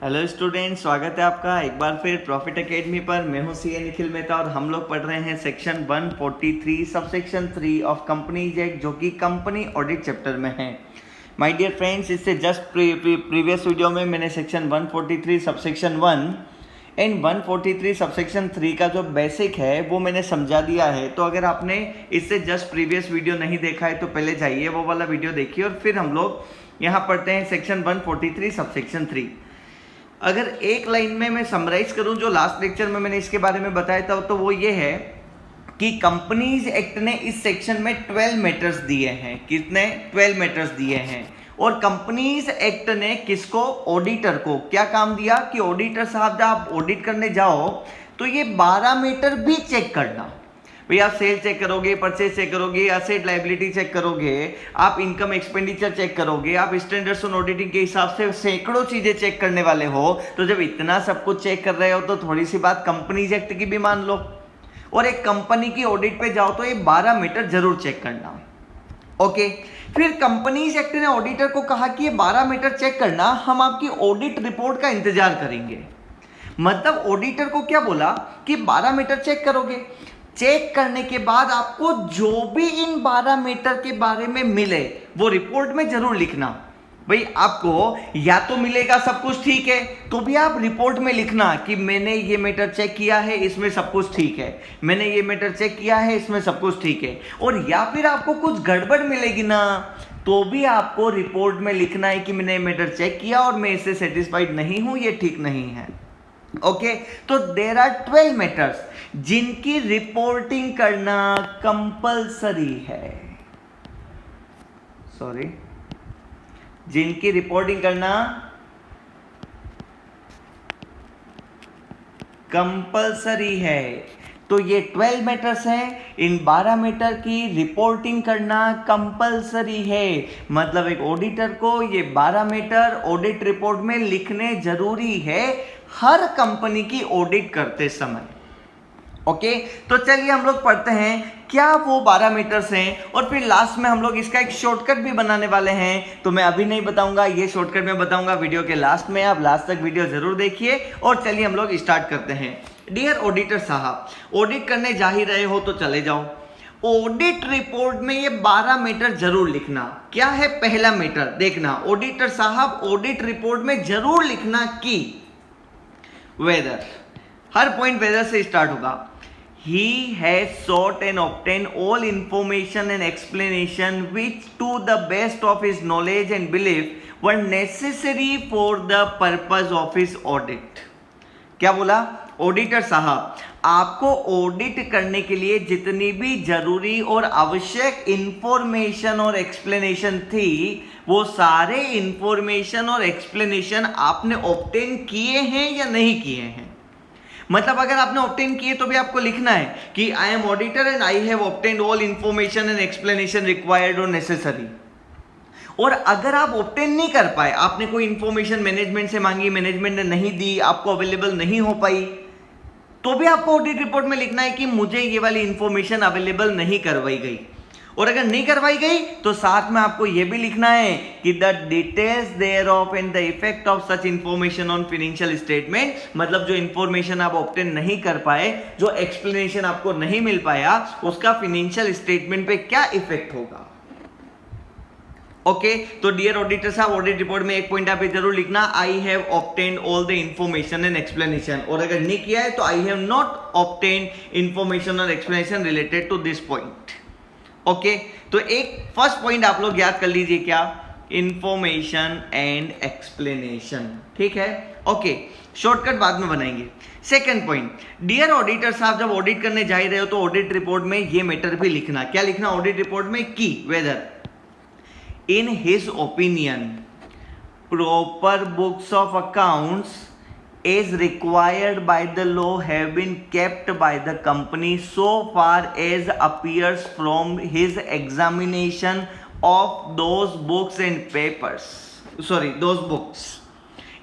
Hello student, स्वागत है आपका एक बार फिर प्रॉफिट एकेडमी पर। मैं हूं सीए निखिल मेहता और हम लोग पढ़ रहे हैं section 143 subsection 3 of companies act, जो कि कंपनी ऑडिट चैप्टर में है। माय डियर फ्रेंड्स, इससे जस्ट प्रीवियस वीडियो में मैंने सेक्शन 143 सबसेक्शन 1 एंड 143 सबसेक्शन 3 का जो बेसिक है वो मैंने समझा दिया है। तो अगर आपने इससे जस्ट प्रीवियस वीडियो नहीं देखा है तो पहले जाइए, वो वाला वीडियो देखिए और फिर हम लोग यहाँ पढ़ते हैं सेक्शन 143 सबसेक्शन 3। अगर एक लाइन में मैं समराइज करूं जो लास्ट लेक्चर में मैंने इसके बारे में बताया था, तो वो ये है कि कंपनीज एक्ट ने इस सेक्शन में 12 मैटर्स दिए हैं। कितने? 12 मैटर्स दिए हैं। और कंपनीज एक्ट ने किसको? ऑडिटर को क्या काम दिया कि ऑडिटर साहब जब आप ऑडिट करने जाओ तो ये 12 मैटर भी चेक करना। भाई आप सेल चेक करोगे, परचेज चेक करोगे, एसेट लायबिलिटी चेक करोगे, आप इनकम एक्सपेंडिचर चेक करोगे, आप स्टैंडर्ड्स ऑन ऑडिटिंग के हिसाब से सैकड़ों चीजें चेक करने वाले हो। तो जब इतना सब कुछ चेक कर रहे हो तो थोड़ी सी बात कंपनीज एक्ट की भी मान लो। और एक कंपनी की ऑडिट पे जाओ तो ये 12 मीटर जरूर चेक करना। ओके, फिर कंपनीज एक्ट ने ऑडिटर को कहा कि ये 12 मीटर चेक करना, हम आपकी ऑडिट रिपोर्ट का इंतजार करेंगे। मतलब ऑडिटर को क्या बोला कि 12 मीटर चेक करोगे, चेक करने के बाद आपको जो भी इन 12 मीटर के बारे में मिले वो रिपोर्ट में जरूर लिखना। भाई आपको या तो मिलेगा सब कुछ ठीक है तो भी आप रिपोर्ट में लिखना कि मैंने ये मीटर चेक किया है, इसमें सब कुछ ठीक है, मैंने ये मीटर चेक किया है, इसमें सब कुछ ठीक है। और या फिर आपको कुछ गड़बड़ मिलेगी ना, तो भी आपको रिपोर्ट में लिखना है कि मैंने ये मीटर चेक किया और मैं इससे सेटिस्फाइड नहीं हूं, ये ठीक नहीं है। ओके, तो देयर आर 12 मैटर्स जिनकी रिपोर्टिंग करना कंपलसरी है। सॉरी, जिनकी रिपोर्टिंग करना कंपलसरी है। तो ये 12 मैटर्स हैं, इन 12 मैटर की रिपोर्टिंग करना कंपलसरी है। मतलब एक ऑडिटर को ये 12 मैटर ऑडिट रिपोर्ट में लिखने जरूरी है हर कंपनी की ऑडिट करते समय। ओके, तो चलिए हम लोग पढ़ते हैं क्या वो 12 मीटर्स हैं और फिर लास्ट में हम लोग इसका एक शॉर्टकट भी बनाने वाले हैं। तो मैं अभी नहीं बताऊंगा, ये शॉर्टकट मैं बताऊंगा वीडियो के लास्ट में। आप लास्ट तक वीडियो जरूर देखिए और चलिए हम लोग स्टार्ट करते हैं। डियर ऑडिटर साहब, ऑडिट करने जा ही रहे हो तो चले जाओ। ऑडिट रिपोर्ट में ये 12 मीटर जरूर लिखना। क्या है? पहला मीटर देखना, ऑडिटर साहब ऑडिट रिपोर्ट में जरूर लिखना कि वेदर, हर पॉइंट वेदर से स्टार्ट होगा। He has sought and obtained all information and explanation which to the best of his knowledge and belief were necessary for the purpose of his audit. क्या बोला? Auditor साहब आपको audit करने के लिए जितनी भी जरूरी और आवश्यक इंफॉर्मेशन और एक्सप्लेनेशन थी, वो सारे इंफॉर्मेशन और एक्सप्लेनेशन आपने ऑब्टेन किए हैं या नहीं किए हैं। मतलब अगर आपने ऑब्टेन किए तो भी आपको लिखना है कि I am auditor and I have obtained all information and explanation required और नेसेसरी। और अगर आप ऑब्टेन नहीं कर पाए, आपने कोई इंफॉर्मेशन मैनेजमेंट से मांगी, मैनेजमेंट ने नहीं दी, आपको अवेलेबल नहीं हो पाई, तो भी आपको ऑडिट रिपोर्ट में लिखना है कि मुझे ये वाली इंफॉर्मेशन अवेलेबल नहीं करवाई गई। और अगर नहीं करवाई गई तो साथ में आपको यह भी लिखना है कि the details thereof and the effect of such information on financial statement. मतलब जो इंफॉर्मेशन आप ऑब्टेन नहीं कर पाए, जो एक्सप्लेनेशन आपको नहीं मिल पाया, उसका फाइनेंशियल स्टेटमेंट पे क्या इफेक्ट होगा। ओके, तो डियर ऑडिटर साहब ऑडिट रिपोर्ट में एक पॉइंट आप जरूर लिखना, I have obtained all the information and explanation. और अगर नहीं किया है तो I have not obtained information और explanation related to this point. Okay, तो एक फर्स्ट पॉइंट आप लोग याद कर लीजिए, क्या? Information and explanation. ठीक है, ओके, शॉर्टकट बाद में बनाएंगे। सेकंड पॉइंट, डियर ऑडिटर साहब जब ऑडिट करने जा रहे हो तो ऑडिट रिपोर्ट में ये मैटर भी लिखना। क्या लिखना ऑडिट रिपोर्ट में? कि whether in his opinion proper books of accounts as required by the law have been kept by the company so far as appears from his examination of those books and papers. those books.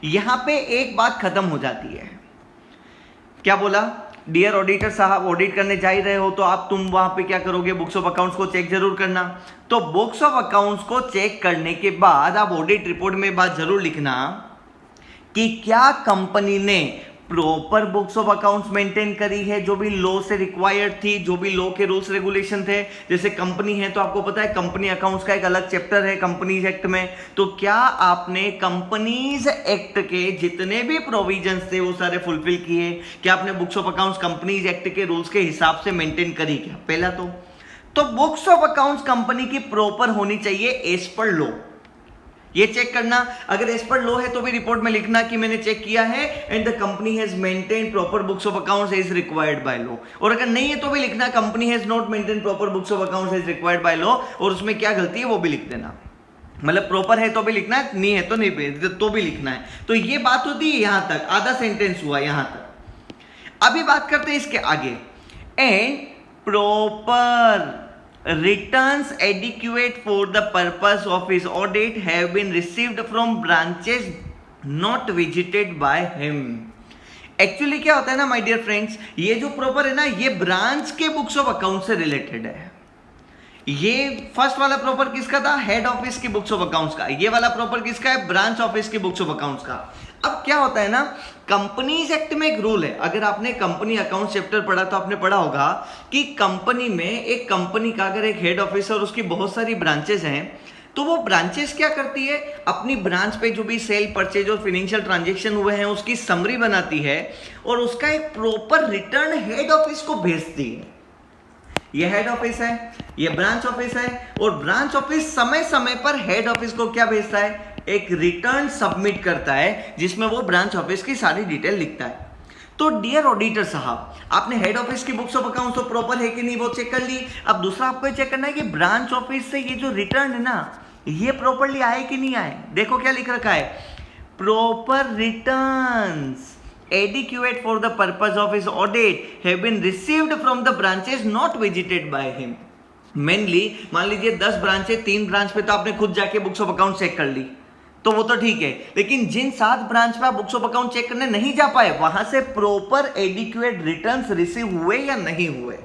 यहां पे एक बात खत्म हो जाती है। क्या बोला? डियर ऑडिटर साहब ऑडिट करने जा ही रहे हो तो तुम वहां पे क्या करोगे? बुक्स ऑफ अकाउंट्स को चेक जरूर करना। तो बुक्स ऑफ अकाउंट्स को चेक करने के बाद आप ऑडिट रिपोर्ट में बात जरूर लिखना कि क्या कंपनी ने proper books of accounts maintain करी है, जो भी लॉ से रिक्वायर्ड थी, जो भी लॉ के रूल्स रेगुलेशन थे। जैसे कंपनी है तो आपको पता है कंपनी अकाउंट्स का एक अलग चैप्टर है कंपनीज एक्ट में, तो क्या आपने कंपनीज एक्ट के जितने भी प्रोविजंस थे वो सारे फुलफिल किए? क्या आपने books of accounts companies act के रूल्स के हिसाब से मेंटेन करी? क्या पहला तो बुक्स ऑफ अकाउंट्स कंपनी की प्रॉपर होनी चाहिए एज पर लॉ। ये चेक करना, अगर एज पर लॉ है तो भी रिपोर्ट में लिखना कि मैंने चेक किया है and the company has maintain proper books of accounts as required by law. और अगर नहीं है तो भी लिखना company has not maintain proper books of accounts as required by law, और उसमें क्या गलती है वो भी लिख देना। मतलब प्रॉपर है तो भी लिखना है, नहीं है तो नहीं तो भी लिखना है। तो ये बात होती है यहां तक, आधा सेंटेंस हुआ यहां तक। अभी बात करते हैं इसके आगे। And proper returns adequate for the purpose of his audit have been received from branches not visited by him। Actually क्या होता है ना माय डियर फ्रेंड्स, ये जो प्रॉपर है ना ये ब्रांच के बुक्स ऑफ अकाउंट से रिलेटेड है। ये फर्स्ट वाला प्रॉपर किसका था? हेड ऑफिस की बुक्स ऑफ अकाउंट्स का। ये वाला प्रॉपर किसका है? ब्रांच ऑफिस की बुक्स ऑफ अकाउंट्स का। अब क्या होता है ना, कंपनीज एक्ट में एक रूल है, अगर आपने कंपनी अकाउंट चैप्टर पढ़ा तो आपने पढ़ा होगा कि कंपनी में एक कंपनी का अगर एक हेड ऑफिस और उसकी बहुत सारी ब्रांचेस हैं, तो वो ब्रांचेस क्या करती है, अपनी ब्रांच पे जो भी सेल परचेज और फाइनेंशियल ट्रांजेक्शन हुए हैं उसकी समरी बनाती है और उसका एक प्रॉपर रिटर्न हेड ऑफिस को भेजती है। ये हेड ऑफिस है, ये ब्रांच ऑफिस है, और ब्रांच ऑफिस समय समय पर हेड ऑफिस को क्या भेजता है? एक रिटर्न सबमिट करता है जिसमें वो ब्रांच ऑफिस की सारी डिटेल लिखता है। तो डियर ऑडिटर साहब, आपने हेड ऑफिस की बुक्स ऑफ अकाउंट तो प्रॉपर है कि नहीं वो चेक कर ली। अब दूसरा आपको चेक करना है कि ब्रांच ऑफिस से ये जो रिटर्न है ना ये प्रॉपरली आए कि नहीं आए। देखो क्या लिख रखा है, proper returns adequate for the purpose of his audit have been received from the branches not visited by him। Mainly मान लीजिए 10 ब्रांचें, 3 ब्रांच पे तो आपने खुद जाके बुक्स ऑफ अकाउंट चेक कर ली तो वो तो ठीक है, लेकिन जिन 7 ब्रांच पे आप बुक्स ऑफ अकाउंट चेक करने नहीं जा पाए वहां से प्रॉपर एडिक्वेट रिटर्न्स रिसीव हुए या नहीं हुए।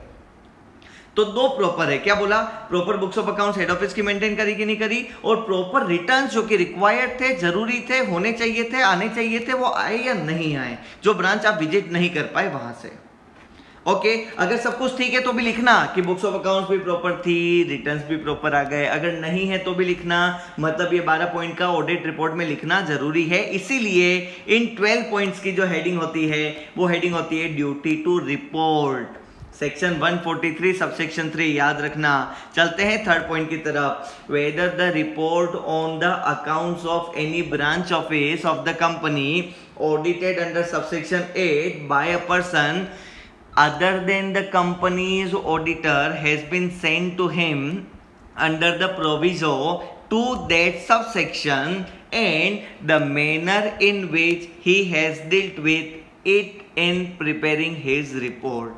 तो 2 प्रॉपर है, क्या बोला? Proper books of accounts head office की मेंटेन करी कि नहीं करी, और प्रॉपर रिटर्न्स जो कि रिक्वायर्ड थे, जरूरी थे, होने चाहिए थे, आने चाहिए थे, वो आए या नहीं आए, जो ब्रांच आप विजिट नहीं कर पाए वहां से। ओके, अगर सब कुछ ठीक है तो भी लिखना कि बुक्स ऑफ अकाउंट्स भी प्रॉपर थी, रिटर्न्स भी प्रॉपर आ गए। अगर नहीं है तो भी लिखना, मतलब ये 12 पॉइंट का ऑडिट रिपोर्ट में लिखना जरूरी है। इसीलिए इन 12 पॉइंट्स की जो हेडिंग होती है वो हेडिंग होती है duty to report, section 143 subsection 3, याद रखना। चलते हैं थर्ड पॉइंट की तरफ। Whether the report on the accounts of any branch office of the company audited under subsection 8 by a person other than the company's auditor has been sent to him under the proviso to that subsection and the manner in which he has dealt with it in preparing his report।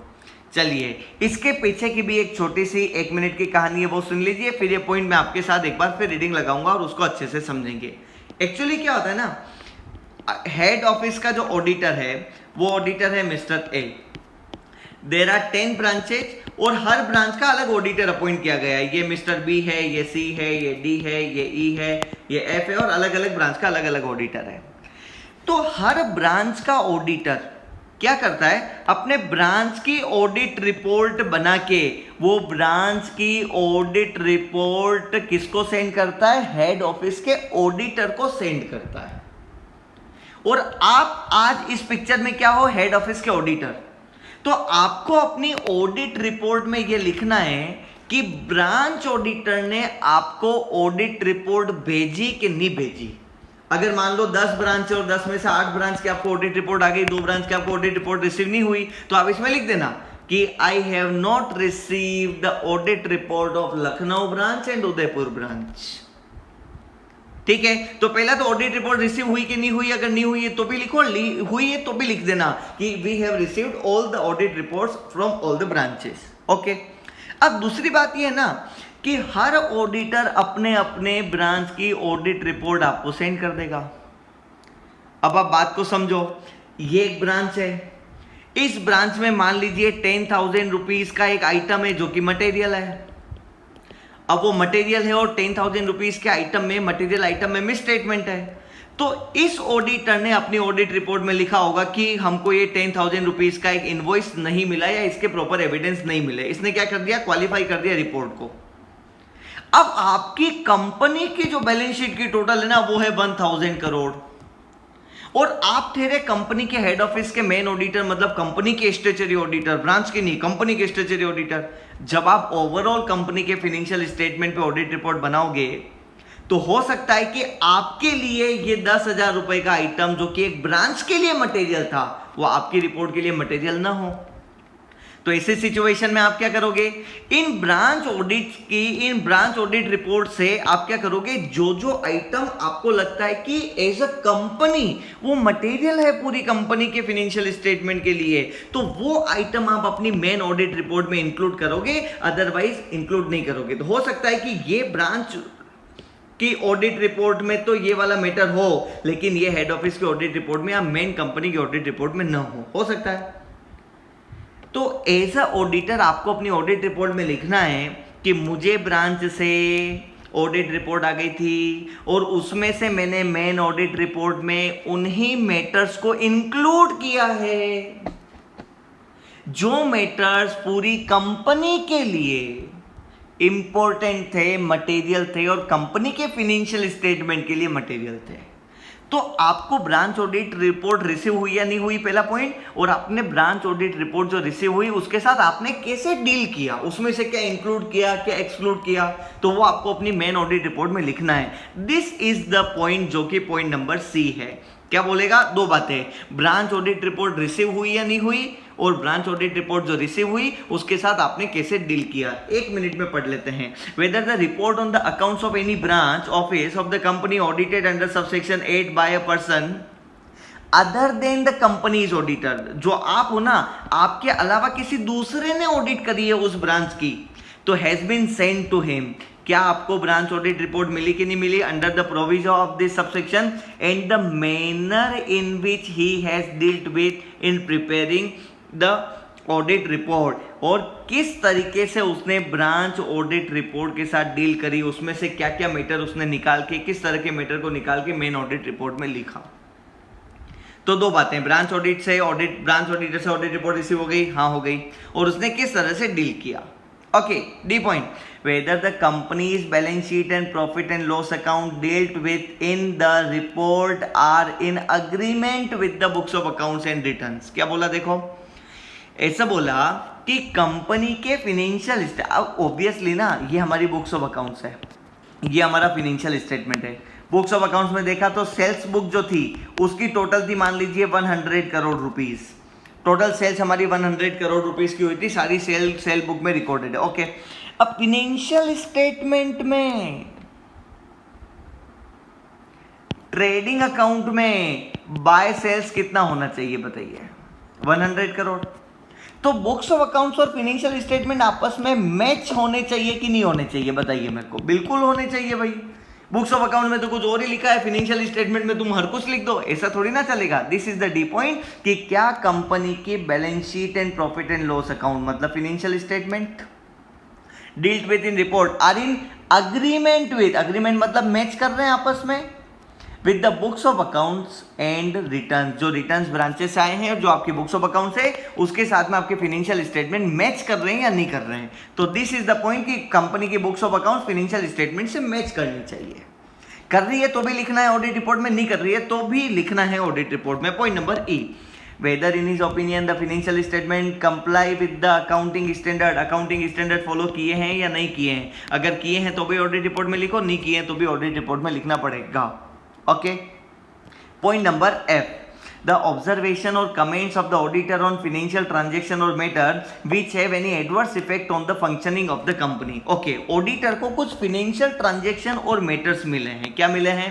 चलिए इसके पीछे की भी एक छोटी सी 1 minute की कहानी है, वो सुन लीजिए, फिर ये पॉइंट मैं आपके साथ एक बार फिर रीडिंग लगाऊंगा और उसको अच्छे से समझेंगे। एक्चुअली क्या होता है ना, हेड ऑफिस का जो ऑडिटर है वो ऑडिटर है mister A. There are 10 branches और हर ब्रांच का अलग ऑडिटर अपॉइंट किया गया है। ये मिस्टर बी है, ये सी है, ये डी है, ये ई है, ये एफ है, और अलग अलग ब्रांच का अलग अलग ऑडिटर है। तो हर ब्रांच का ऑडिटर क्या करता है, अपने ब्रांच की ऑडिट रिपोर्ट बना के वो ब्रांच की ऑडिट रिपोर्ट किसको सेंड करता है? हेड ऑफिस के ऑडिटर को सेंड करता है। और आप आज इस पिक्चर में क्या हो? हेड ऑफिस के ऑडिटर। तो आपको अपनी ऑडिट रिपोर्ट में यह लिखना है कि ब्रांच ऑडिटर ने आपको ऑडिट रिपोर्ट भेजी कि नहीं भेजी। अगर मान लो 10 ब्रांच और 10 में से 8 ब्रांच की आपको ऑडिट रिपोर्ट आ गई, 2 ब्रांच की आपको ऑडिट रिपोर्ट रिसीव नहीं हुई, तो आप इसमें लिख देना कि आई have not receive the audit report of Lucknow branch and Udaipur branch. ठीक है, तो पहला तो ऑडिट रिपोर्ट रिसीव हुई कि नहीं हुई, अगर नहीं हुई है तो भी लिखो, हुई है तो भी लिख देना कि we have received all the audit reports from all the branches. Okay, अब दूसरी बात ये है ना कि हर ऑडिटर अपने अपने ब्रांच की ऑडिट रिपोर्ट आपको सेंड कर देगा। अब आप बात को समझो, ये एक ब्रांच है, इस ब्रांच में मान लीजिए 10,000 रुपीज का एक आइटम है जो कि मटेरियल है। अब वो मटेरियल है और 10,000 रुपीज के आइटम में, मटेरियल आइटम में मिस स्टेटमेंट है, तो इस ऑडिटर ने अपनी ऑडिट रिपोर्ट में लिखा होगा कि हमको ये 10,000 रुपीज का एक इनवॉइस नहीं मिला या इसके प्रॉपर एविडेंस नहीं मिले। इसने क्या कर दिया, क्वालिफाई कर दिया रिपोर्ट को। अब आपकी कंपनी की जो बैलेंस शीट की टोटल है ना वो है 1,000 करोड़, और आप ठहरे कंपनी के हेड ऑफिस के मेन ऑडिटर, मतलब कंपनी के स्टेचुटरी ऑडिटर, ब्रांच के नहीं, कंपनी के स्टेचुटरी ऑडिटर। जब आप ओवरऑल कंपनी के फाइनेंशियल स्टेटमेंट पे ऑडिट रिपोर्ट बनाओगे तो हो सकता है कि आपके लिए ये 10,000 रुपए का आइटम जो कि एक ब्रांच के लिए मटेरियल था वो आपकी रिपोर्ट के लिए मटेरियल ना हो। तो ऐसे सिचुएशन में आप क्या करोगे, इन ब्रांच ऑडिट रिपोर्ट से आप क्या करोगे, जो जो आइटम आपको लगता है कि एज अ कंपनी वो मटेरियल है पूरी कंपनी के फाइनेंशियल स्टेटमेंट के लिए, तो वो आइटम आप अपनी मेन ऑडिट रिपोर्ट में इंक्लूड करोगे, अदरवाइज इंक्लूड नहीं करोगे। तो हो सकता है कि ये ब्रांच की ऑडिट रिपोर्ट में तो ये वाला मैटर हो, लेकिन ये हेड ऑफिस की ऑडिट रिपोर्ट में या मेन कंपनी की ऑडिट रिपोर्ट में ना हो सकता है। तो एज अ ऑडिटर आपको अपनी ऑडिट रिपोर्ट में लिखना है कि मुझे ब्रांच से ऑडिट रिपोर्ट आ गई थी और उसमें से मैंने मेन ऑडिट रिपोर्ट में उन्हीं मैटर्स को इंक्लूड किया है जो मैटर्स पूरी कंपनी के लिए इंपॉर्टेंट थे, मटेरियल थे और कंपनी के फाइनेंशियल स्टेटमेंट के लिए मटेरियल थे। तो आपको ब्रांच ऑडिट रिपोर्ट रिसीव हुई या नहीं हुई, पहला पॉइंट, और आपने ब्रांच ऑडिट रिपोर्ट जो रिसीव हुई उसके साथ आपने कैसे डील किया, उसमें से क्या इंक्लूड किया, क्या एक्सक्लूड किया, तो वो आपको अपनी मेन ऑडिट रिपोर्ट में लिखना है। दिस इज द पॉइंट जो कि पॉइंट नंबर सी है। क्या बोलेगा, दो बातें, ब्रांच ऑडिट रिपोर्ट रिसीव हुई या नहीं हुई, और ब्रांच ऑडिट रिपोर्ट जो रिसीव हुई उसके साथ आपने कैसे डील किया। एक मिनट में पढ़ लेते हैं। Whether the report on the accounts of any branch office of the company audited under subsection 8 by a person other than the company's auditor, जो आप हो ना, आपके अलावा किसी दूसरे ने ऑडिट करी है उस ब्रांच की, तो has been send to him. क्या आपको ब्रांच ऑडिट रिपोर्ट मिली कि नहीं मिली, under the provision of this subsection and the manner in which he has dealt with in preparing the audit report, और किस तरीके से उसने ब्रांच ऑडिट रिपोर्ट के साथ डील करी, उसमें से क्या क्या मैटर उसने निकाल के, किस तरह के मैटर को निकाल के मेन ऑडिट रिपोर्ट में लिखा। तो दो बातें, ब्रांच ऑडिटर से ऑडिट रिपोर्ट रिसीव हो गई, हाँ हो गई, और उसने किस तरह से डील किया। Okay, D point, whether the company's balance sheet and profit and loss account dealt with in the report are in agreement with the books of accounts and returns। क्या बोला, देखो ऐसा बोला कि कंपनी के फिनेंशियल, ऑब्वियसली ना, ये हमारी बुक्स ऑफ अकाउंट्स है, ये हमारा फिनेंशियल स्टेटमेंट है। बुक्स ऑफ अकाउंट्स में देखा तो सेल्स बुक जो थी उसकी टोटल थी, मान लीजिए 100 करोड़ रुपीस, टोटल सेल्स हमारी 100 करोड़ रुपीस की हुई थी, सारी सेल बुक में रिकॉर्डेड है। ओके, अब फिनेंशियल स्टेटमेंट में, ट्रेडिंग अकाउंट में बाय सेल्स कितना होना चाहिए बताइए, 100 करोड़। तो बुक्स ऑफ अकाउंट्स और फिनेंशियल स्टेटमेंट आपस में मैच होने चाहिए कि नहीं होने चाहिए, बताइए मेरे को। बिल्कुल होने चाहिए भाई। बुक्स ऑफ अकाउंट में तो कुछ और ही लिखा है, फाइनेंशियल स्टेटमेंट में तुम हर कुछ लिख दो, ऐसा थोड़ी ना चलेगा। This is the D point कि क्या कंपनी की balance sheet and profit and loss account, मतलब financial statement, dealt with in report are in agreement with, agreement मतलब मैच कर रहे हैं आपस में, with the books of accounts and return, जो रिटर्न्स ब्रांचेस आए हैं और जो आपकी बुक्स ऑफ अकाउंट्स है उसके साथ में आपके फाइनेंशियल स्टेटमेंट मैच कर रहे हैं या नहीं कर रहे हैं। तो दिस इज द पॉइंट कि कंपनी की books of accounts financial statement से मैच करनी चाहिए। कर रही है तो भी लिखना है ऑडिट रिपोर्ट में, नहीं कर रही है तो भी लिखना है ऑडिट रिपोर्ट में। Point number E, whether in his opinion the financial statement comply with the accounting standard, accounting standard follow किए हैं या नहीं किए हैं। अगर किए हैं तो भी ऑडिट रिपोर्ट में लिखो, नहीं किए हैं तो भी ऑडिट रिपोर्ट में लिखना पड़ेगा। Okay, point number F, the observation or comments of the auditor on financial transaction or matter which have any adverse effect on the functioning of the company। okay, auditor को कुछ financial transaction और matters मिले हैं। क्या मिले हैं?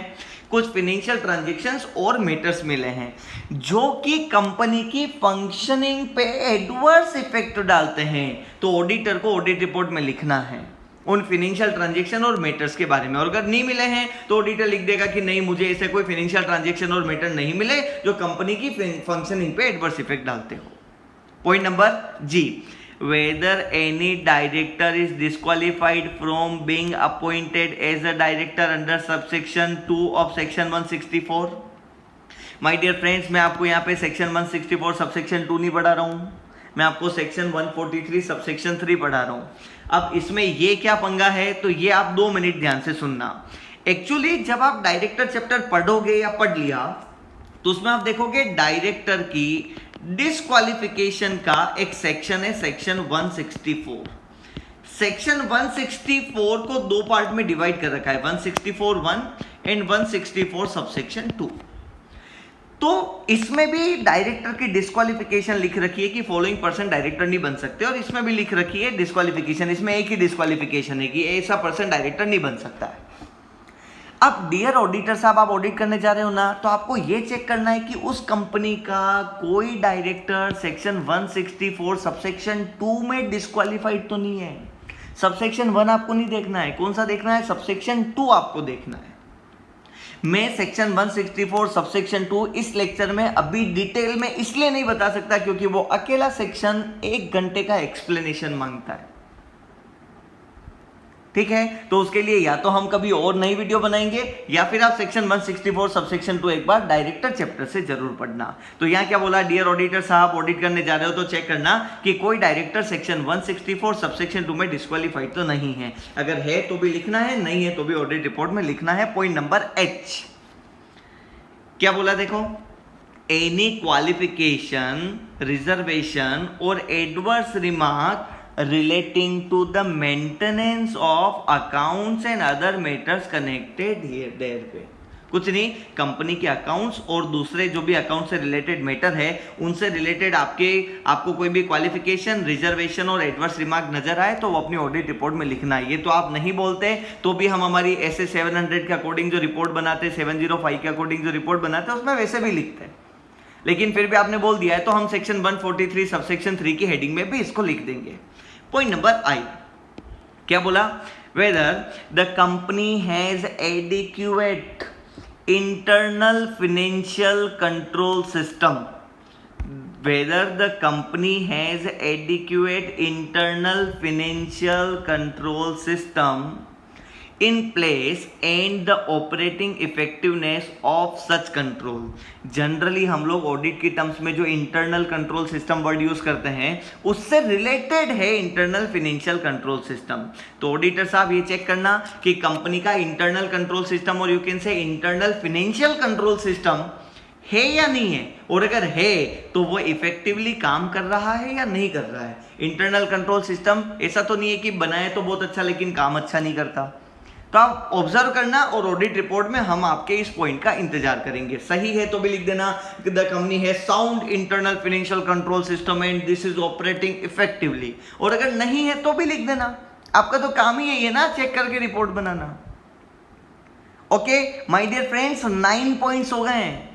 कुछ financial transactions और matters मिले हैं जो कि कंपनी की फंक्शनिंग पे एडवर्स इफेक्ट डालते हैं। तो ऑडिटर को ऑडिट रिपोर्ट में लिखना है उन फाइनेंशियल ट्रांजैक्शन और मैटर्स के बारे में, और अगर नहीं मिले हैं तो ऑडिटर लिख देगा कि नहीं, मुझे ऐसे कोई फाइनेंशियल ट्रांजैक्शन और मैटर नहीं मिले जो कंपनी की फंक्शनिंग पे एडवर्स इफेक्ट डालते हो। Point number ji, whether any director is disqualified from being appointed as a director under subsection 2 of section 164. My dear friends, मैं आपको यहाँ पे सेक्शन 164 सबसेक्शन 2 नहीं पढ़ा रहा हूँ, मैं आपको सेक्शन 143 सबसेक्शन 3 पढ़ा रहा हूँ। अब इसमें ये क्या पंगा है, तो ये आप 2 मिनट ध्यान से सुनना। एक्चुअली जब आप डायरेक्टर चैप्टर पढ़ोगे या पढ़ लिया तो उसमें आप देखोगे डायरेक्टर की डिस्क्वालिफिकेशन का एक सेक्शन है, सेक्शन 164। सेक्शन 164 को 2 पार्ट में डिवाइड कर रखा है, 164(1) एंड 164 सबसेक्शन 2। तो इसमें भी डायरेक्टर की डिस्क्वालिफिकेशन लिख रखी है कि फॉलोइंग पर्सन डायरेक्टर नहीं बन सकते, और इसमें भी लिख रखी है डिस्क्वालिफिकेशन, इसमें एक ही डिस्क्वालिफिकेशन है कि ऐसा पर्सन डायरेक्टर नहीं बन सकता है। अब डियर ऑडिटर साहब, आप ऑडिट करने जा रहे हो ना, तो आपको ये चेक करना है कि उस कंपनी का कोई डायरेक्टर सेक्शन 164 सबसेक्शन 2 में डिस्क्वालिफाइड तो नहीं है। सबसेक्शन 1 आपको नहीं देखना है, कौन सा देखना है, सबसेक्शन 2 आपको देखना है। मैं सेक्शन 164 सबसेक्शन 2 इस लेक्चर में अभी डिटेल में इसलिए नहीं बता सकता क्योंकि वो अकेला सेक्शन 1 घंटे का एक्सप्लेनेशन मांगता है, ठीक है। तो उसके लिए या तो हम कभी और नई वीडियो बनाएंगे या फिर आप सेक्शन 164 सबसेक्शन 2 एक बार डायरेक्टर चैप्टर से जरूर पढ़ना। तो यहां क्या बोला, डियर ऑडिटर साहब ऑडिट करने जा रहे हो तो चेक करना कि कोई डायरेक्टर सेक्शन 164 सबसेक्शन 2 में डिस्क्वालीफाइड तो नहीं है। अगर है तो भी लिखना है, नहीं है तो भी ऑडिट रिपोर्ट में लिखना है। पॉइंट नंबर H क्या बोला, देखो, एनी क्वालिफिकेशन, रिजर्वेशन और adverse remark relating to the maintenance of accounts and other matters connected here therein। कुछ नहीं, कंपनी के अकाउंट्स और दूसरे जो भी अकाउंट से रिलेटेड मैटर है उनसे रिलेटेड आपको कोई भी क्वालिफिकेशन, रिजर्वेशन और एडवर्स रिमार्क नजर आए तो वो अपनी ऑडिट रिपोर्ट में लिखना है। ये तो आप नहीं बोलते तो भी हम हमारी ऐसे 700 के अकॉर्डिंग जो रिपोर्ट बनाते हैं, 705 के अकॉर्डिंग जो रिपोर्ट बनाते हैं उसमें वैसे भी लिखते हैं, लेकिन फिर भी आपने बोल दिया है तो हम सेक्शन 143 सबसेक्शन 3 की हेडिंग में भी इसको लिख देंगे। पॉइंट नंबर I क्या बोला, whether the company has adequate internal financial control system, whether the company has adequate internal financial control system in place and the operating effectiveness of such control। Generally हम लोग audit की terms में जो internal control system word use करते हैं उससे related है internal financial control system. तो ऑडिटर साहब ये चेक करना कि कंपनी का इंटरनल कंट्रोल सिस्टम और you can say internal financial control system है या नहीं है, और अगर है तो वो इफेक्टिवली काम कर रहा है या नहीं कर रहा है। इंटरनल कंट्रोल सिस्टम ऐसा तो नहीं है कि बनाए तो बहुत अच्छा लेकिन काम अच्छा नहीं करता। तो आप ऑब्जर्व करना और ऑडिट रिपोर्ट में हम आपके इस पॉइंट का इंतजार करेंगे। सही है तो भी लिख देना द कंपनी है sound internal financial control system and this is operating effectively, और अगर नहीं है तो भी लिख देना। आपका तो काम ही यही है ना, चेक करके रिपोर्ट बनाना। Okay my dear friends, 9 points हो गए हैं,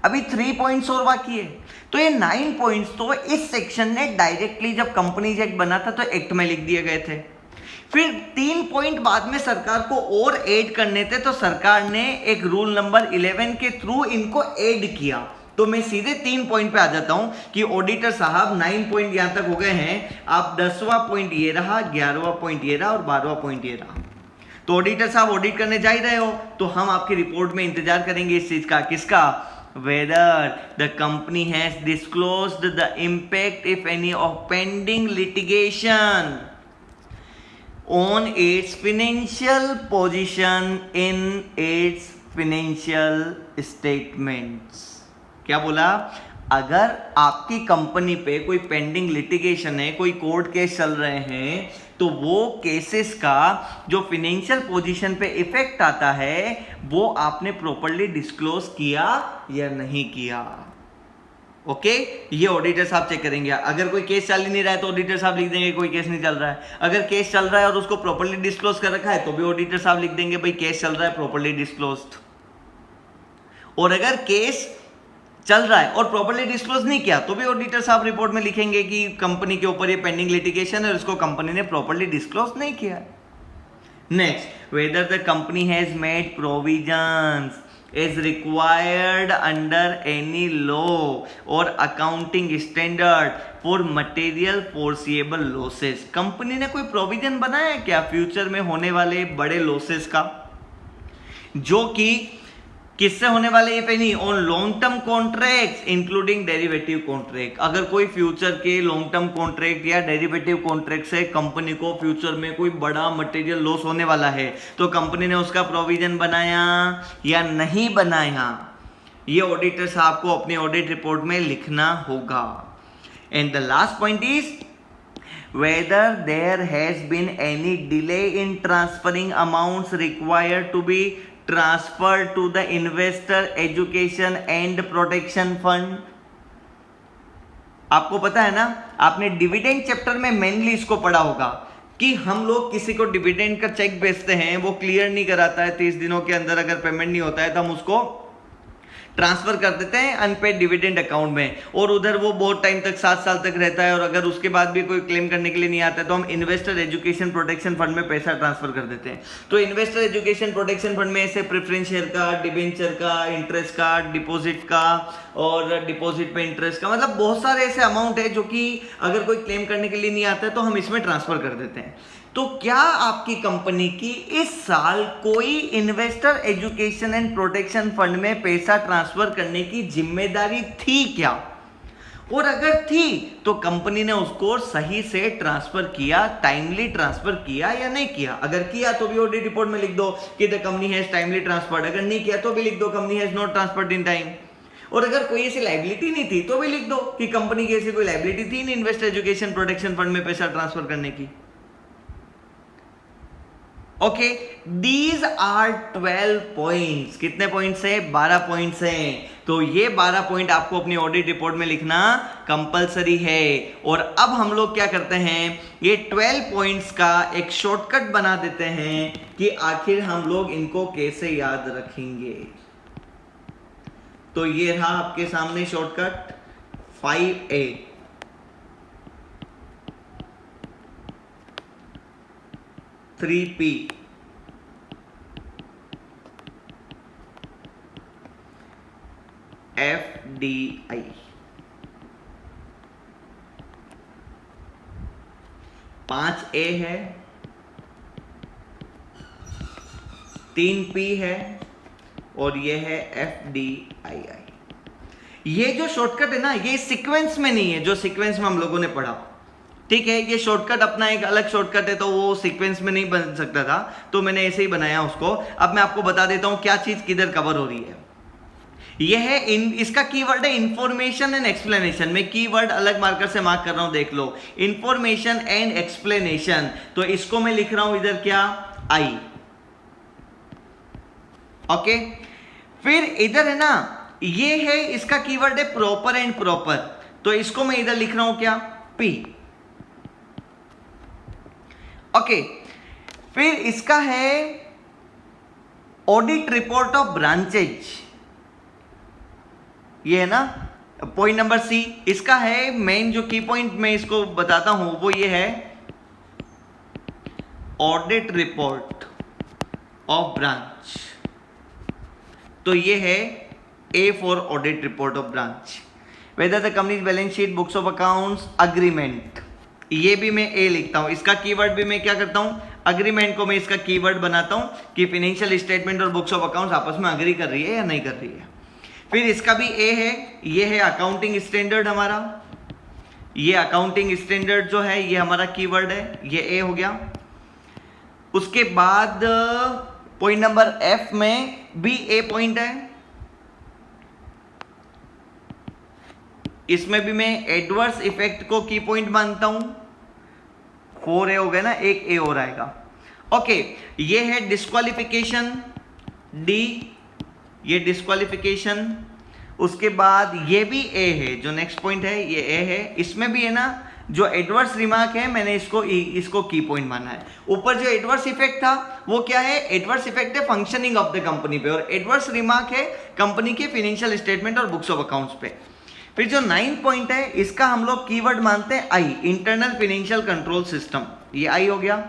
अभी 3 पॉइंट्स और बाकी है। तो ये 9 पॉइंट्स तो इस सेक्शन ने डायरेक्टली जब कंपनीज एक्ट बना था तो एक्ट में लिख दिए गए थे। फिर 3 पॉइंट बाद में सरकार को और ऐड करने थे तो सरकार ने एक रूल नंबर 11 के थ्रू इनको ऐड किया। तो मैं सीधे 3 पॉइंट पे आ जाता हूं कि ऑडिटर साहब 9 पॉइंट यहां तक हो गए हैं, आप 10वां पॉइंट ये रहा, 11वां पॉइंट ये रहा और 12वां पॉइंट ये रहा। तो ऑडिटर साहब ऑडिट करने जा ही रहे हो तो हम आपकी रिपोर्ट में इंतजार करेंगे इस चीज का, किसका, whether the company has disclosed the impact if any of pending litigation on its financial position in its financial statements। क्या बोला, अगर आपकी कंपनी पे कोई पेंडिंग लिटिगेशन है, कोई कोर्ट केस चल रहे हैं, तो वो केसेस का जो फाइनेंशियल पोजीशन पे इफेक्ट आता है वो आपने प्रॉपर्ली डिस्क्लोज किया या नहीं किया। ओके ये ऑडिटर साहब चेक करेंगे। अगर कोई केस चल ही नहीं रहा है तो ऑडिटर साहब लिख देंगे कोई केस नहीं चल रहा है। अगर केस चल रहा है और उसको प्रॉपर्ली डिस्क्लोज कर रखा है तो भी ऑडिटर साहब लिख देंगे भाई केस चल रहा है प्रॉपर्ली डिस्क्लोज्ड। और अगर केस चल रहा है और प्रॉपर्ली डिस्क्लोज नहीं किया तो भी ऑडिटर साहब रिपोर्ट में लिखेंगे कि कंपनी के ऊपर ये पेंडिंग लिटिगेशन है और इसको कंपनी ने प्रॉपर्ली डिस्क्लोज नहीं किया। Next, whether the company has made provisions is required under any law or accounting standard for material foreseeable losses। Company ने कोई प्रोविजन बनाया है क्या फ्यूचर में होने वाले बड़े लॉसेस का, जो कि किससे होने वाले, ये पे नहीं, on long term contract including derivative contract. अगर कोई फ्यूचर के लॉन्ग टर्म कॉन्ट्रैक्ट या डेरिवेटिव कॉन्ट्रैक्ट से कंपनी को फ्यूचर में कोई बड़ा मटेरियल लॉस होने वाला है, तो कंपनी ने उसका प्रोविजन बनाया या नहीं बनाया, ये ऑडिटर साहब को अपनी ऑडिट रिपोर्ट में लिखना होगा। And the last point is whether there has been any delay in transferring amounts required to be transferred to the investor education and protection fund। आपको पता है ना, आपने डिविडेंड चैप्टर में मेनली इसको पढ़ा होगा कि हम लोग किसी को डिविडेंड का चेक भेजते हैं, वो क्लियर नहीं कराता है 30 दिनों के अंदर, अगर पेमेंट नहीं होता है तो हम उसको ट्रांसफर कर देते हैं अनपेड डिविडेंड अकाउंट में, और उधर वो बहुत टाइम तक 7 साल तक रहता है, और अगर उसके बाद भी कोई क्लेम करने के लिए नहीं आता है तो हम इन्वेस्टर एजुकेशन प्रोटेक्शन फंड में पैसा ट्रांसफर कर देते हैं। तो इन्वेस्टर एजुकेशन प्रोटेक्शन फंड में ऐसे प्रेफरेंस शेयर का, डिबेंचर का, इंटरेस्ट का, डिपॉजिट का, और डिपॉजिट पे इंटरेस्ट का, मतलब बहुत सारे ऐसे अमाउंट है जो कि अगर कोई क्लेम करने के लिए नहीं आता है तो हम इसमें ट्रांसफर कर देते हैं। तो क्या आपकी कंपनी की इस साल कोई investor education and protection fund में पैसा ट्रांसफर करने की जिम्मेदारी थी क्या? और अगर थी तो कंपनी ने उसको सही से ट्रांसफर किया, टाइमली ट्रांसफर किया या नहीं किया? अगर किया तो भी ऑडिट रिपोर्ट में लिख दो कि the company has timely transferred, अगर नहीं किया तो भी लिख दो company has not transferred in time. और अगर कोई ऐसी लाइबिलिटी नहीं थी तो भी लिख दो कि कंपनी की ऐसी कोई लाइबिलिटी थी नहीं इन्वेस्टर एजुकेशन प्रोटेक्शन फंड में पैसा ट्रांसफर करने की। Okay, these are 12 points. कितने पॉइंट्स है? 12 पॉइंट्स हैं। तो ये 12 पॉइंट आपको अपनी ऑडिट रिपोर्ट में लिखना कंपलसरी है। और अब हम लोग क्या करते हैं, ये 12 पॉइंट्स का एक शॉर्टकट बना देते हैं कि आखिर हम लोग इनको कैसे याद रखेंगे। तो ये रहा आपके सामने shortcut 5A। P FDI 5A है, 3P है, और ये है FDII। ये जो शॉर्टकट है ना, ये सीक्वेंस में नहीं है जो सीक्वेंस में हम लोगों ने पढ़ा, ठीक है। ये शॉर्टकट अपना एक अलग शॉर्टकट है, तो वो सीक्वेंस में नहीं बन सकता था, तो मैंने ऐसे ही बनाया उसको। अब मैं आपको बता देता हूं क्या चीज किधर कवर हो रही है। यह है इसका कीवर्ड है इंफॉर्मेशन एंड एक्सप्लेनेशन। मैं कीवर्ड अलग मार्कर से मार्क कर रहा हूं, देख लो, इंफॉर्मेशन एंड एक्सप्लेनेशन। तो इसको मैं लिख रहा हूं इधर क्या, आई। ओके, फिर इधर है ना, ये है इसका कीवर्ड है प्रॉपर एंड प्रॉपर, तो इसको मैं इधर लिख रहा हूं क्या, पी। ओके, फिर इसका है ऑडिट रिपोर्ट ऑफ ब्रांचेज, ये है ना पॉइंट नंबर सी। इसका है मेन जो की पॉइंट मैं इसको बताता हूं वो ये है ऑडिट रिपोर्ट ऑफ ब्रांच। तो ये है A for audit report of branch. Whether the companies balance sheet, books of accounts, agreement, ये भी मैं ए लिखता हूं। इसका कीवर्ड भी मैं क्या करता हूं, अग्रीमेंट को मैं इसका कीवर्ड बनाता हूं कि फाइनेंशियल स्टेटमेंट और बुक्स ऑफ अकाउंट्स आपस में अग्री कर रही है या नहीं कर रही है। फिर इसका भी ए है, ये है अकाउंटिंग स्टैंडर्ड हमारा, ये अकाउंटिंग स्टैंडर्ड जो है ये हमारा कीवर्ड है, ये ए हो गया। उसके बाद पॉइंट नंबर एफ में भी ए पॉइंट है, इसमें भी मैं एडवर्स इफेक्ट को की पॉइंट मानता हूं। 4A हो गया ना, एक ए और आएगा। ओके, ये है डिस्क्वालिफिकेशन, डी, ये डिस्क्वालिफिकेशन। उसके बाद ये भी ए है, जो नेक्स्ट पॉइंट है ये ए है। इसमें भी है ना जो एडवर्स रिमार्क है, मैंने इसको की पॉइंट माना है। ऊपर जो एडवर्स इफेक्ट था वो क्या है, एडवर्स इफेक्ट है फंक्शनिंग ऑफ द कंपनी पे, और एडवर्स रिमार्क है कंपनी के फाइनेंशियल स्टेटमेंट और बुक्स ऑफ अकाउंट्स पे। फिर जो 9 पॉइंट है इसका हम लोग कीवर्ड मानते हैं आई, इंटरनल फाइनेंशियल कंट्रोल सिस्टम, ये आई हो गया।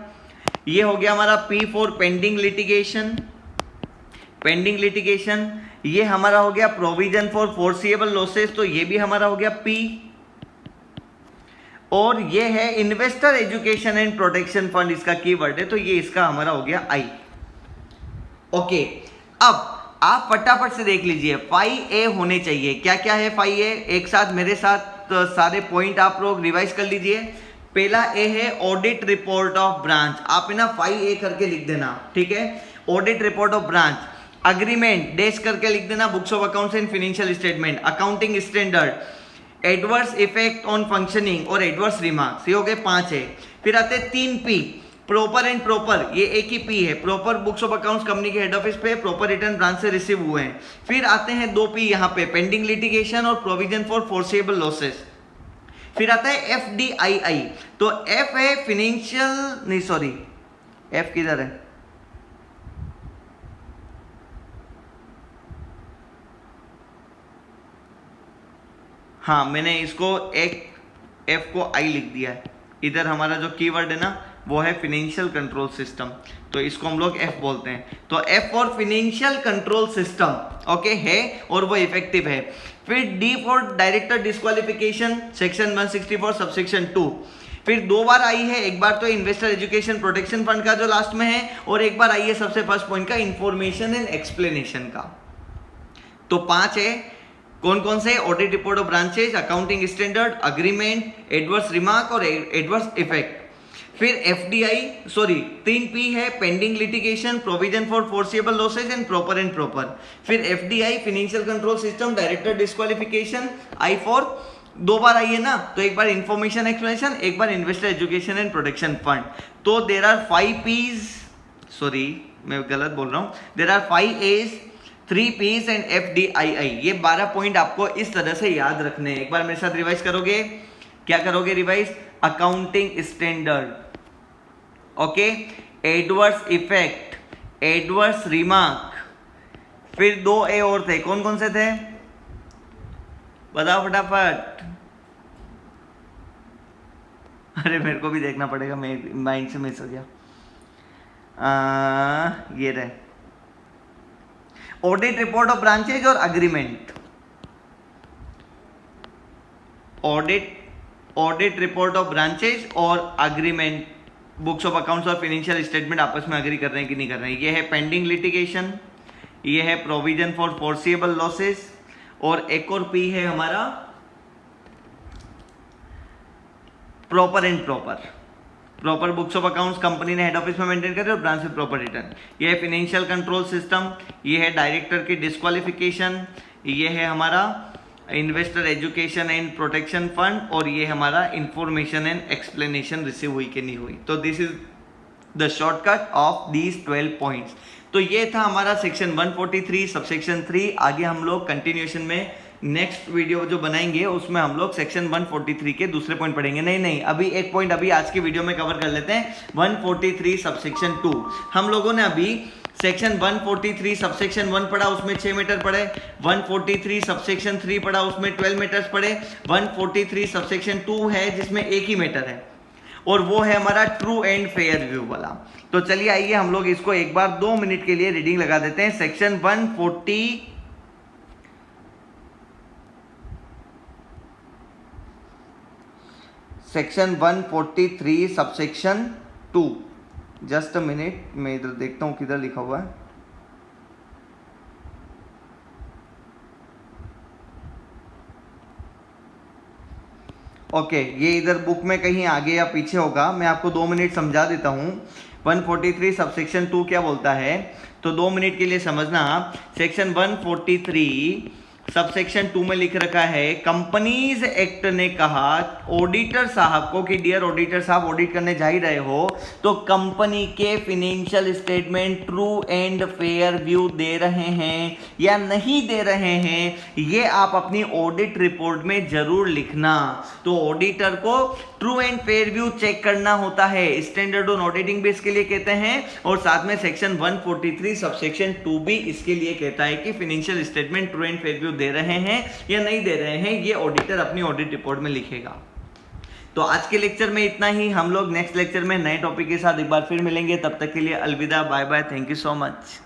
ये हो गया हमारा P for pending litigation, pending litigation, ये हमारा हो गया प्रोविजन फॉर फोर्सिएबल लॉसेस, तो ये भी हमारा हो गया P, और ये है investor education and protection fund, इसका कीवर्ड है, तो ये इसका हमारा हो गया I। ओके, अब आप फटाफट से देख लीजिए 5A होने चाहिए। क्या क्या है 5A, एक साथ मेरे साथ तो सारे पॉइंट आप लोग रिवाइज कर लीजिए। पहला ए है ऑडिट रिपोर्ट ऑफ ब्रांच, आप है ना 5A करके लिख देना, ठीक है। Audit report of branch, agreement dash करके लिख देना, books of accounts and financial statement, accounting standard, adverse effect on functioning और एडवर्स रिमार्क्स, ये हो गए 5 है। फिर आते 3P, प्रॉपर एंड प्रॉपर, ये एक ही P है, proper books of accounts company के हेड ऑफिस पे, प्रॉपर रिटर्न ब्रांच से रिसीव हुए हैं। फिर आते हैं 2P यहाँ पे, पेंडिंग लिटिगेशन और प्रोविजन फॉर फोर्सेबल लॉसेस। फिर आता है FDII, तो F है फिनेंशियल, नहीं सॉरी F किधर है, हाँ मैंने इसको एक F को I लिख दिया है। इधर हमारा जो कीवर्ड है ना वो है फिनेंशियल कंट्रोल सिस्टम, तो इसको हम लोग F बोलते हैं। तो F for financial control system, okay है, और वो इफेक्टिव है। फिर D for director disqualification, section 164 subsection 2। फिर 2 बार आई है, एक बार तो इन्वेस्टर एजुकेशन प्रोटेक्शन फंड का जो लास्ट में है, और एक बार आई है सबसे फर्स्ट पॉइंट का इंफॉर्मेशन एंड एक्सप्लेनेशन का। तो 5 है, कौन कौन से, audit report of branches, accounting standard, agreement, adverse remark और एडवर्स इफेक्ट। फिर FDI, सॉरी 3P है, pending litigation, provision for foreseeable losses and proper. फिर FDI financial control system, director disqualification, I for 2 बार आई है ना, तो एक बार इंफॉर्मेशन एक्सप्लेनेशन, एक बार investor education and protection fund. तो देयर आर 5 P's, सॉरी मैं गलत बोल रहा हूँ, there are 5 A's, 3 P's and FDII। ये 12 पॉइंट आपको इस तरह से याद रखने हैं। एक बार मेरे साथ रिवाइज करोगे, क्या करोगे revise, accounting standard, okay, adverse effect, adverse remark, फिर 2A और थे, कौन कौन से थे बताओ फटाफट। अरे मेरे को भी देखना पड़ेगा, मेरे माइंड से मिस हो गया। ये रहे ऑडिट रिपोर्ट ऑफ ब्रांचेज और agreement, audit report of branches और अग्रीमेंट, बुक्स ऑफ अकाउंट्स और फाइनेंशियल स्टेटमेंट आपस में अग्री कर रहे हैं कि नहीं कर रहे हैं। ये है पेंडिंग लिटिगेशन, ये है प्रोविजन फॉर फोर्सिएबल लॉसेस, और एक और P है हमारा proper and proper books of accounts company ने हेड ऑफिस में मेंटेन करे और ब्रांच में प्रॉपर रिटर्न। ये है फाइनेंशियल कंट्रोल सिस्टम, ये है डायरेक्टर की डिस्क्वालिफिकेशन, ये है हमारा investor education and protection fund, और ये हमारा इंफॉर्मेशन एंड एक्सप्लेनेशन रिसीव हुई कि नहीं हुई। तो this is the shortcut of these 12 points. तो ये था हमारा सेक्शन 143 सबसेक्शन 3। आगे हम लोग कंटिन्यूएशन में नेक्स्ट वीडियो जो बनाएंगे उसमें हम लोग सेक्शन 143 के दूसरे पॉइंट पढ़ेंगे। नहीं अभी एक पॉइंट अभी आज के वीडियो में कवर कर लेते हैं, 143 सबसेक्शन 2। हम लोगों ने अभी सेक्शन 143 सबसेक्शन 1 पढ़ा, उसमें 6 मीटर पढ़े, 143 सबसेक्शन 3 पढ़ा, उसमें 12 मीटर्स पढ़े, 143 सबसेक्शन 2 है जिसमें 1 ही मीटर है, और वो है हमारा ट्रू एंड फेयर व्यू वाला। तो चलिए आइए हम लोग इसको एक बार 2 मिनट के लिए रीडिंग लगा देते हैं। Section 143 subsection 2, just a minute, मैं इधर देखता हूं किधर लिखा हुआ है। ओके, ये इधर बुक में कहीं आगे या पीछे होगा, मैं आपको 2 मिनट समझा देता हूँ। 143 सबसेक्शन 2 क्या बोलता है, तो 2 मिनट के लिए समझना। सेक्शन 143 सबसेक्शन 2 में लिख रखा है, कंपनीज एक्ट ने कहा ऑडिटर साहब को कि डियर ऑडिटर साहब, ऑडिट करने जा ही रहे हो तो कंपनी के financial statement true and fair view दे रहे हैं या नहीं दे रहे हैं, ये आप अपनी ऑडिट रिपोर्ट में जरूर लिखना। तो ऑडिटर को true and fair view check करना होता है, स्टैंडर्ड ऑन ऑडिटिंग भी इसके लिए कहते हैं, और साथ में सेक्शन 143 सबसेक्शन 2 भी इसके लिए कहता है कि financial statement true and fair view दे रहे हैं या नहीं दे रहे हैं, ये ऑडिटर अपनी ऑडिट रिपोर्ट में लिखेगा। तो आज के लेक्चर में इतना ही, हम लोग नेक्स्ट लेक्चर में नए टॉपिक के साथ एक बार फिर मिलेंगे। तब तक के लिए अलविदा, bye bye, thank you so much.